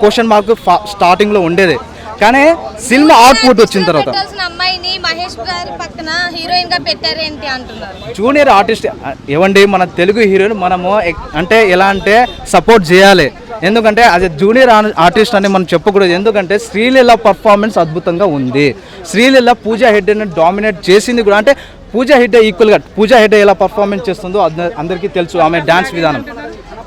Question mark స్టార్టింగ్లో ఉండేది. కానీ సినిమా అవుట్పుట్ వచ్చిన తర్వాత అమ్మాయిని మహేష్ గారి పక్కన హీరోయిన్ గా పెట్టారేంటి అంటున్నారు. జూనియర్ ఆర్టిస్ట్ ఏవండి, మన తెలుగు హీరోయిన్ మనము అంటే ఎలా అంటే సపోర్ట్ చేయాలి. ఎందుకంటే అది జూనియర్ ఆర్టిస్ట్ అని మనం చెప్పకూడదు. ఎందుకంటే శ్రీలీల పర్ఫార్మెన్స్ అద్భుతంగా ఉంది. శ్రీలీల పూజా హెగ్డేని డామినేట్ చేసింది కూడా. అంటే పూజా హెగ్డే ఈక్వల్గా పూజా హెగ్డే ఎలా పర్ఫార్మెన్స్ చేస్తుందో అందరికీ తెలుసు. ఆమె డ్యాన్స్ విధానం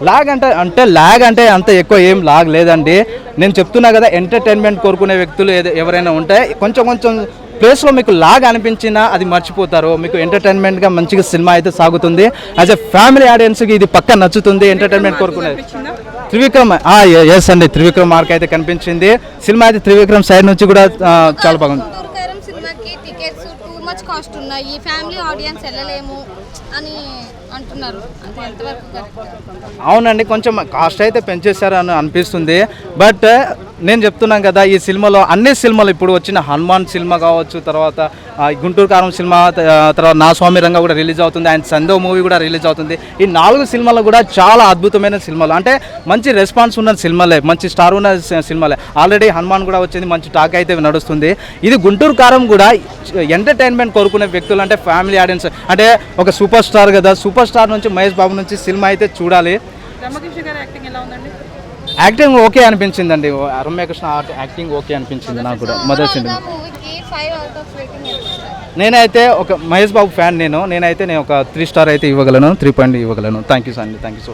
లాగ్ అంటే అంత ఎక్కువ ఏం లాగ్ లేదండి. నేను చెప్తున్నా కదా, ఎంటర్టైన్మెంట్ కోరుకునే వ్యక్తులు ఎవరైనా ఉంటే కొంచెం ప్లేస్లో మీకు లాగ్ అనిపించినా అది మర్చిపోతారు. మీకు ఎంటర్టైన్మెంట్గా మంచిగా సినిమా అయితే సాగుతుంది. యాజ్ ఎ ఫ్యామిలీ ఆడియన్స్కి ఇది పక్క నచ్చుతుంది. ఎంటర్టైన్మెంట్ కోరుకునేది త్రివిక్రమ్ ఎస్ అండి, త్రివిక్రమ్ మార్క్ అయితే కనిపించింది. సినిమా అయితే త్రివిక్రమ్ సైడ్ నుంచి కూడా చాలా బాగుంది. టికెట్స్ టూ మచ్ కాస్ట్ ఉన్నాయి, ఫ్యామిలీ ఆడియన్స్ వెళ్ళలేము అని అంటున్నారు. అవునండి, కొంచెం కాస్ట్ అయితే పెంచేశారు అని అనిపిస్తుంది. బట్ నేను చెప్తున్నాను కదా, ఈ సినిమాలో అన్ని సినిమాలు ఇప్పుడు వచ్చిన హనుమాన్ సినిమా కావచ్చు, తర్వాత గుంటూరు కారం సినిమా, తర్వాత నా స్వామి రంగ కూడా రిలీజ్ అవుతుంది, అండ్ సందో మూవీ కూడా రిలీజ్ అవుతుంది. ఈ 4 సినిమాలు కూడా చాలా అద్భుతమైన సినిమాలు. అంటే మంచి రెస్పాన్స్ ఉన్న సినిమాలే, మంచి స్టార్ ఉన్న సినిమాలే. ఆల్రెడీ హనుమాన్ కూడా వచ్చింది, మంచి టాక్ అయితే నడుస్తుంది. ఇది గుంటూరు కారం కూడా ఎంటర్టైన్మెంట్ కోరుకునే వ్యక్తులు, అంటే ఫ్యామిలీ ఆడియన్స్, అంటే ఒక సూపర్ స్టార్ కదా, సూపర్ స్టార్ నుంచి మహేష్ బాబు నుంచి సినిమా అయితే చూడాలి. యాక్టింగ్ ఓకే అనిపించిందండి. రమ్యకృష్ణ యాక్టింగ్ ఓకే అనిపించింది నాకు కూడా. మొదటి సినిమా నేనైతే ఒక మహేష్ బాబు ఫ్యాన్. నేనైతే ఒక 3 స్టార్ అయితే ఇవ్వగలను, 3 పాయింట్ ఇవ్వగలను. Thank you so much.